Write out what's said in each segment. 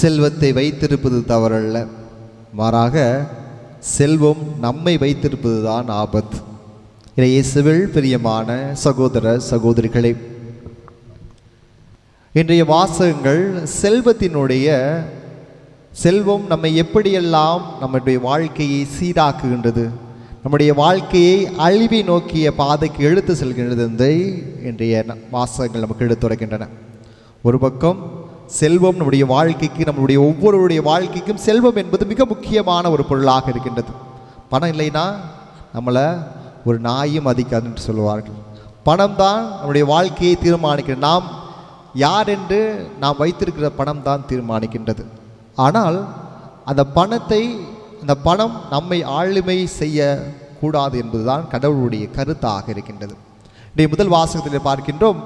செல்வத்தை வைத்திருப்பது தவறல்ல, மாறாக செல்வம் நம்மை வைத்திருப்பது தான் ஆபத்து. இயேசுவில் பிரியமான சகோதர சகோதரிகளே, இன்றைய வாசகங்கள் செல்வம் நம்மை எப்படியெல்லாம் நம்முடைய வாழ்க்கையை சீராக்குகின்றது, நம்முடைய வாழ்க்கையை அழிவை நோக்கிய பாதைக்கு எடுத்து செல்கின்றது என்று இன்றைய வாசகங்கள் நமக்கு எடுத்துரைக்கின்றன. ஒரு பக்கம் செல்வம் நம்முடைய வாழ்க்கைக்கு, நம்முடைய ஒவ்வொருடைய வாழ்க்கைக்கும் செல்வம் என்பது மிக முக்கியமான ஒரு பொருளாக இருக்கின்றது. பணம் இல்லைன்னா நம்மளை ஒரு நாயும் மதிக்காது என்று சொல்லுவார்கள். பணம் தான் நம்முடைய வாழ்க்கையை தீர்மானிக்கிறது. நாம் யார் என்று நாம் வைத்திருக்கிற பணம் தான் தீர்மானிக்கின்றது. ஆனால் அந்த பணம் நம்மை ஆளுமை செய்யக்கூடாது என்பதுதான் கடவுளுடைய கருத்தாக இருக்கின்றது. இன்றைய முதல் வாசகத்தில் பார்க்கின்றோம்,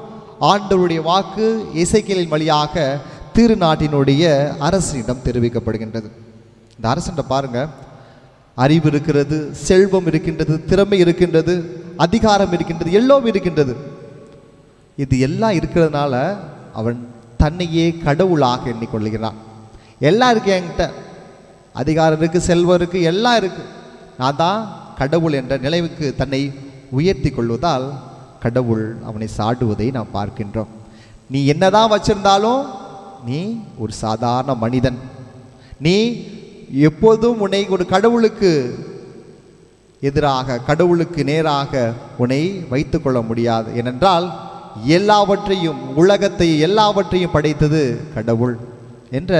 ஆண்டவருடைய வாக்கு எசேக்கியேலின் வழியாக திருநாட்டினுடைய அரசனிடம் தெரிவிக்கப்படுகின்றது. இந்த அரசன்ட்ட பாருங்க, அறிவு இருக்கிறது, செல்வம் இருக்கின்றது, திறமை இருக்கின்றது, அதிகாரம் இருக்கின்றது, எல்லாம் இருக்கின்றது. இது எல்லாம் இருக்கிறதுனால அவன் தன்னையே கடவுளாக எண்ணிக்கொள்கிறான். எல்லாம் இருக்கு, என்கிட்ட அதிகாரம் இருக்குது, செல்வம் இருக்குது, எல்லாம் இருக்குது, நான் தான் கடவுள் என்ற நிலைவுக்கு தன்னை உயர்த்தி கொள்வதால் கடவுள் அவனை சாடுவதை நாம் பார்க்கின்றோம். நீ என்னதான் வச்சிருந்தாலும் நீ ஒரு சாதாரண மனிதன். நீ எப்போதும் உன்னை ஒரு கடவுளுக்கு எதிராக, கடவுளுக்கு நேராக உன்னை வைத்து கொள்ள முடியாது. ஏனென்றால் எல்லாவற்றையும், உலகத்தை எல்லாவற்றையும் படைத்தது கடவுள் என்ற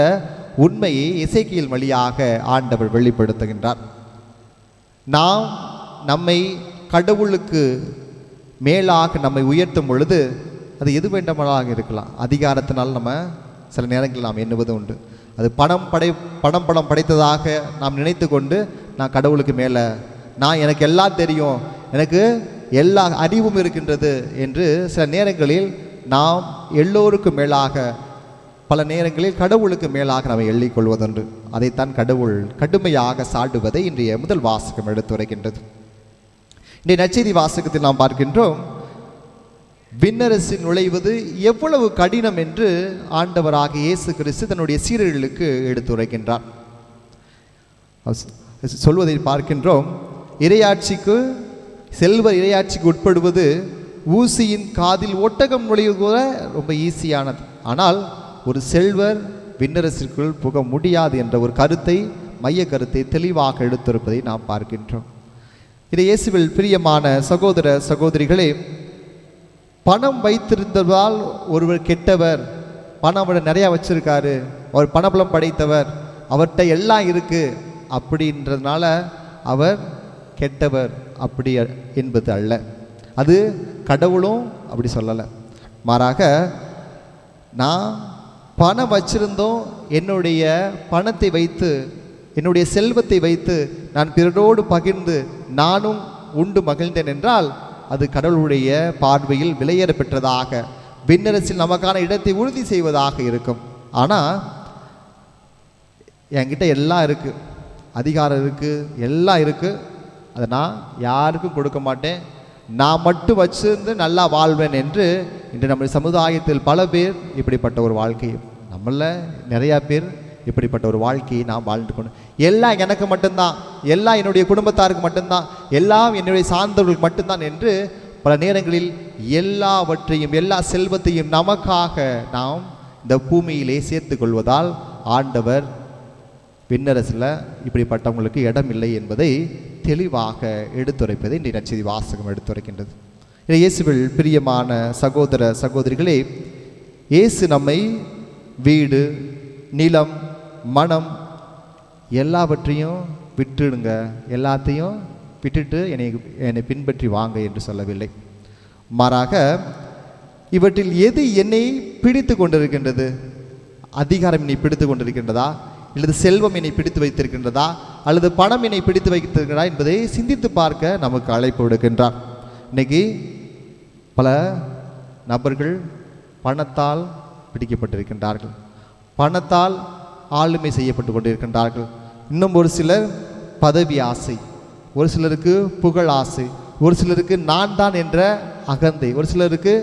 உண்மையை எசேக்கியேல் வழியாக ஆண்டவர் வெளிப்படுத்துகின்றார். நாம் நம்மை கடவுளுக்கு மேலாக நம்மை உயர்த்தும் பொழுது அது எது வேண்டுமானாக இருக்கலாம். அதிகாரத்தினால் நம்ம சில நேரங்களில் நாம் எண்ணுவது உண்டு. அது பணம் படைத்ததாக நாம் நினைத்து கொண்டு நான் கடவுளுக்கு மேலே, நான் எனக்கு எல்லாம் தெரியும், எனக்கு எல்லா அறிவும் இருக்கின்றது என்று சில நேரங்களில் நாம் எல்லோருக்கும் மேலாக, பல நேரங்களில் கடவுளுக்கு மேலாக நாம் எண்ணிக்கொள்வதுண்டு. அதைத்தான் கடவுள் கடுமையாக சாடுவதை இன்றைய முதல் வாசகம் எடுத்துரைக்கின்றது. இன்றைய நற்செய்தி வாசகத்தில் நாம் பார்க்கின்றோம், விண்ணரசில் நுழைவது எவ்வளவு கடினம் என்று ஆண்டவராக இயேசு கிறிஸ்து தன்னுடைய சீடர்களுக்கு எடுத்துரைக்கின்றார். சொல்வதை பார்க்கின்றோம், செல்வர் இறையாட்சிக்கு உட்படுவது ஊசியின் காதில் ஒட்டகம் நுழைவது கூட ரொம்ப ஈஸியானது. ஆனால் ஒரு செல்வர் விண்ணரசிற்குள் புக முடியாது என்ற ஒரு மைய கருத்தை தெளிவாக எடுத்திருப்பதை நாம் பார்க்கின்றோம். இதை இயேசுவில் பிரியமான சகோதர சகோதரிகளே, பணம் வைத்திருந்ததால் ஒருவர் கெட்டவர், பணம் விட நிறையா வச்சிருக்காரு, அவர் பணபலம் படைத்தவர், அவர்கிட்ட எல்லாம் இருக்கு அப்படின்றதுனால அவர் கெட்டவர் அப்படி என்பது அல்ல. அது கடவுளும் அப்படி சொல்லலை. மாறாக நான் பணம் வச்சிருந்தோம், என்னுடைய பணத்தை வைத்து, என்னுடைய செல்வத்தை வைத்து நான் பிறரோடு பகிர்ந்து நானும் உண்டு மகிழ்ந்தேன் என்றால் அது கடவுளுடைய பார்வையில் விலையேற பெற்றதாக, விண்ணரசில் நமக்கான இடத்தை உறுதி செய்வதாக இருக்கும். ஆனால் என்கிட்ட எல்லாம் இருக்குது, அதிகாரம் இருக்குது, எல்லாம் இருக்குது, அதை நான் யாருக்கும் கொடுக்க மாட்டேன், நான் மட்டும் வச்சிருந்து நல்லா வாழ்வேன் என்று இன்று நம்ம சமுதாயத்தில் பல பேர் இப்படிப்பட்ட ஒரு வாழ்க்கை, நம்மள நிறையா பேர் இப்படிப்பட்ட ஒரு வாழ்க்கையை நாம் வாழ்ந்து கொண்டு, எல்லாம் எனக்கு மட்டும்தான், எல்லாம் என்னுடைய குடும்பத்தாருக்கு மட்டும்தான், எல்லாம் என்னுடைய சார்ந்தவர்களுக்கு மட்டும்தான் என்று பல நேரங்களில் எல்லாவற்றையும், எல்லா செல்வத்தையும் நமக்காக நாம் இந்த பூமியிலே சேர்த்து கொள்வதால் ஆண்டவர் விண்ணரசில் இப்படிப்பட்டவங்களுக்கு இடம் இல்லை என்பதை தெளிவாக எடுத்துரைப்பதை இன்றைய நற்செய்தி வாசகம் எடுத்துரைக்கின்றது. இயேசுவில் பிரியமான சகோதர சகோதரிகளே, இயேசு நம்மை வீடு, நிலம், மனம் எல்லாவற்றையும் விட்டுடுங்க, எல்லாத்தையும் விட்டுட்டு என்னை பின்பற்றி வாங்க என்று சொல்லவில்லை. மாறாக இவற்றில் எது என்னை பிடித்து கொண்டிருக்கின்றது? அதிகாரம் என்னை பிடித்து கொண்டிருக்கின்றதா, அல்லது செல்வம் என்னை பிடித்து வைத்திருக்கின்றதா, அல்லது பணம் என்னை பிடித்து வைத்திருக்கிறதா என்பதை சிந்தித்து பார்க்க நமக்கு அழைப்பு விடுக்கின்றார். இன்னைக்கு பல நபர்கள் பணத்தால் பிடிக்கப்பட்டிருக்கின்றார்கள், பணத்தால் ஆளுமை செய்யப்பட்டு கொண்டிருக்கின்றார்கள். இன்னும் ஒரு சிலர் பதவி ஆசை, ஒரு சிலருக்கு புகழ் ஆசை, ஒரு சிலருக்கு நான் தான் என்ற அகந்தை, ஒரு சிலருக்கு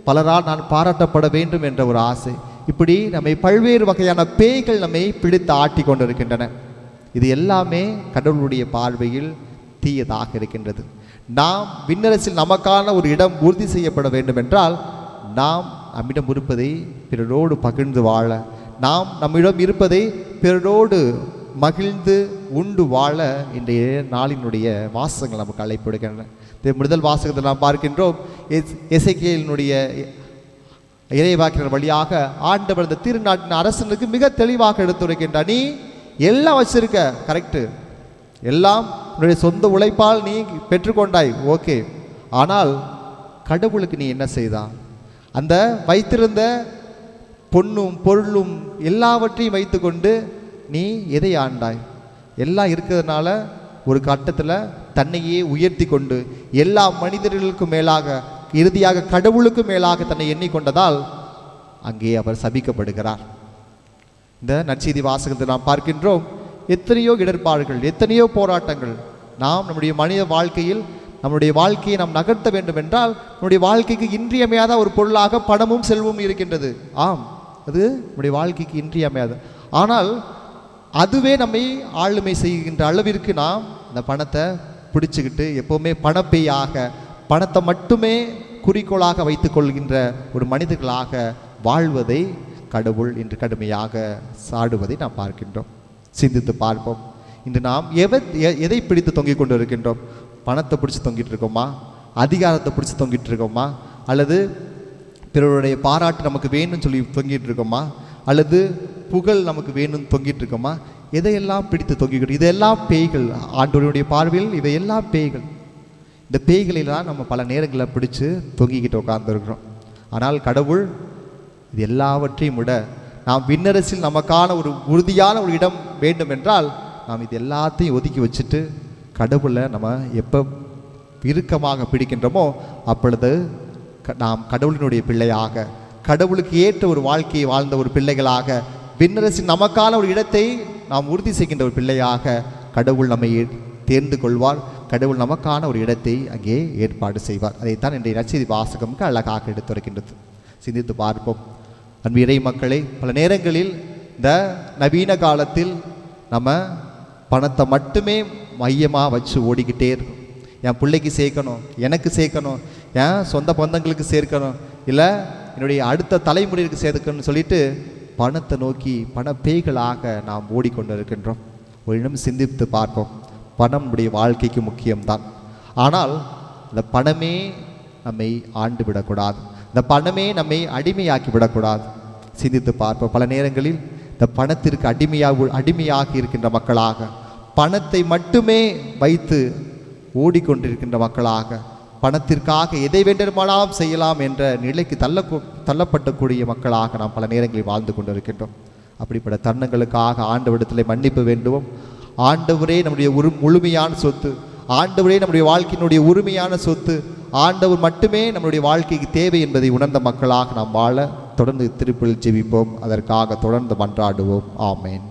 பலரால் நான் பாராட்டப்பட வேண்டும் என்ற ஒரு ஆசை. இப்படி நம்மை பல்வேறு வகையான பேய்கள் நம்மை பிடித்து ஆட்டி கொண்டிருக்கின்றன. இது எல்லாமே கடவுளுடைய பார்வையில் தீயதாக இருக்கின்றது. நாம் விண்ணரசில் நமக்கான ஒரு இடம் உறுதி செய்யப்பட வேண்டும் என்றால் நாம் நம்மிடம் இருப்பதை பிறரோடு பகிர்ந்து வாழ, நாம் நம்மிடம் இருப்பதை பிறரோடு மகிழ்ந்து உண்டு வாழ இன்றைய நாளினுடைய வாசகங்கள் நமக்கு அழைப்பு விடுகின்றன. முதல் வாசகத்தை நாம் பார்க்கின்றோம். எசேக்கியேலினுடைய இறைவாக்கினர் வழியாக ஆண்டவர் இந்த திருநாட்டின் அரசனுக்கு மிக தெளிவாக எடுத்துரைக்கின்றார். நீ எல்லாம் வச்சிருக்க, கரெக்டு, எல்லாம் உன்னுடைய சொந்த உழைப்பால் நீ பெற்றுக்கொண்டாய், ஓகே. ஆனால் கடவுளுக்கு நீ என்ன செய்தா? அந்த வைத்திருந்த பொன்னும் பொருளும் எல்லாவற்றையும் வைத்து கொண்டு நீ எதை ஆண்டாய்? எல்லாம் இருக்கிறதுனால ஒரு கட்டத்தில் தன்னையே உயர்த்தி கொண்டு எல்லா மனிதர்களுக்கும் மேலாக, இறுதியாக கடவுளுக்கு மேலாக தன்னை எண்ணிக்கொண்டதால் அங்கே அவர் சபிக்கப்படுகிறார். இந்த நற்செய்தி வாசகத்தை நாம் பார்க்கின்றோம். எத்தனையோ இடர்பாடுகள், எத்தனையோ போராட்டங்கள். நாம் நம்முடைய மனித வாழ்க்கையில் நம்முடைய வாழ்க்கையை நாம் நகர்த்த வேண்டும் என்றால் நம்முடைய வாழ்க்கைக்கு இன்றியமையாத ஒரு பொருளாக பணமும் செல்வமும் இருக்கின்றது. ஆம், அது நம்முடைய வாழ்க்கைக்கு இன்றியமையாது. ஆனால் அதுவே நம்மை ஆளுமை செய்கின்ற அளவிற்கு நாம் இந்த பணத்தை பிடிச்சிக்கிட்டு எப்போவுமே பணப்பேயாக, பணத்தை மட்டுமே குறிக்கோளாக வைத்து கொள்கின்ற ஒரு மனிதர்களாக வாழ்வதை கடவுள் இன்று கடுமையாக சாடுவதை நாம் பார்க்கின்றோம். சிந்தித்து பார்ப்போம். இன்று நாம் எதை பிடித்து தொங்கிக் கொண்டு இருக்கின்றோம்? பணத்தை பிடிச்சி தொங்கிட்டு இருக்கோமா? அதிகாரத்தை பிடிச்சி தொங்கிட்டு இருக்கோமா? அல்லது பிறருடைய பாராட்டு நமக்கு வேணும்னு சொல்லி தொங்கிட்டு இருக்கோமா? அல்லது புகழ் நமக்கு வேணும்னு தொங்கிட்டு இருக்கோமா? எதையெல்லாம் பிடித்து தொங்கிக்கிட்டு, இதெல்லாம் பேய்கள். ஆண்டவருடைய பார்வையில் இவையெல்லாம் பேய்கள். இந்த பேய்களெல்லாம் நம்ம பல நேரங்களில் பிடிச்சு தொங்கிக்கிட்டு உட்கார்ந்துருக்கிறோம். ஆனால் கடவுள் இது எல்லாவற்றையும் விட நாம் விண்ணரசில் நமக்கான ஒரு உறுதியான ஒரு இடம் வேண்டும் என்றால் நாம் இது எல்லாத்தையும் ஒதுக்கி வச்சுட்டு கடவுளை நம்ம எப்போ இறுக்கமாக பிடிக்கின்றோமோ அப்பொழுது நாம் கடவுளினுடைய பிள்ளையாக, கடவுளுக்கு ஏற்ற ஒரு வாழ்க்கையை வாழ்ந்த ஒரு பிள்ளைகளாக, விண்ணரசில் நமக்கான ஒரு இடத்தை நாம் உறுதி செய்கின்ற ஒரு பிள்ளையாக கடவுள் நம்மை தேர்ந்து கொள்வார். கடவுள் நமக்கான ஒரு இடத்தை அங்கே ஏற்பாடு செய்வார். அதைத்தான் இன்றைய நற்செய்தி வாசகமுக்கு அழகாக எடுத்துரைக்கின்றது. சிந்தித்து பார்ப்போம். அன்பு இறை மக்களே, பல நேரங்களில் இந்த நவீன காலத்தில் நம்ம பணத்தை மட்டுமே மையமாக வச்சு ஓடிக்கிட்டே இருக்கோம். என் பிள்ளைக்கு சேர்க்கணும், எனக்கு சேர்க்கணும், என் சொந்த பந்தங்களுக்கு சேர்க்கணும், இல்லை என்னுடைய அடுத்த தலைமுறைக்கு சேர்க்கணும்னு சொல்லிட்டு பணத்தை நோக்கி பணப்பேய்களாக நாம் ஓடிக்கொண்டு இருக்கின்றோம். ஒரு இடம் சிந்தித்து பார்ப்போம். பணம் நம்முடைய வாழ்க்கைக்கு முக்கியம்தான். ஆனால் இந்த பணமே நம்மை ஆண்டு விடக்கூடாது. இந்த பணமே நம்மை அடிமையாக்கி விடக்கூடாது. சிந்தித்து பார்ப்போம். பல நேரங்களில் இந்த பணத்திற்கு அடிமையாகி இருக்கின்ற மக்களாக, பணத்தை மட்டுமே வைத்து ஓடிக்கொண்டிருக்கின்ற மக்களாக, பணத்திற்காக எதை வேண்டுமானாலும் செய்யலாம் என்ற நிலைக்கு தள்ளப்பட்டக்கூடிய மக்களாக நாம் பல நேரங்களில் வாழ்ந்து கொண்டிருக்கின்றோம். அப்படிப்பட்ட தருணங்களுக்காக ஆண்டவரிடத்தில் மன்னிப்பு வேண்டுவோம். ஆண்டவரே நம்முடைய முழுமையான சொத்து, ஆண்டவரே நம்முடைய வாழ்க்கையினுடைய உரிமையான சொத்து, ஆண்டவர் மட்டுமே நம்முடைய வாழ்க்கைக்கு தேவை என்பதை உணர்ந்த மக்களாக நாம் வாழ தொடர்ந்து திருப்பலில் ஜெபிப்போம். அதற்காக தொடர்ந்து மன்றாடுவோம். ஆமேன்.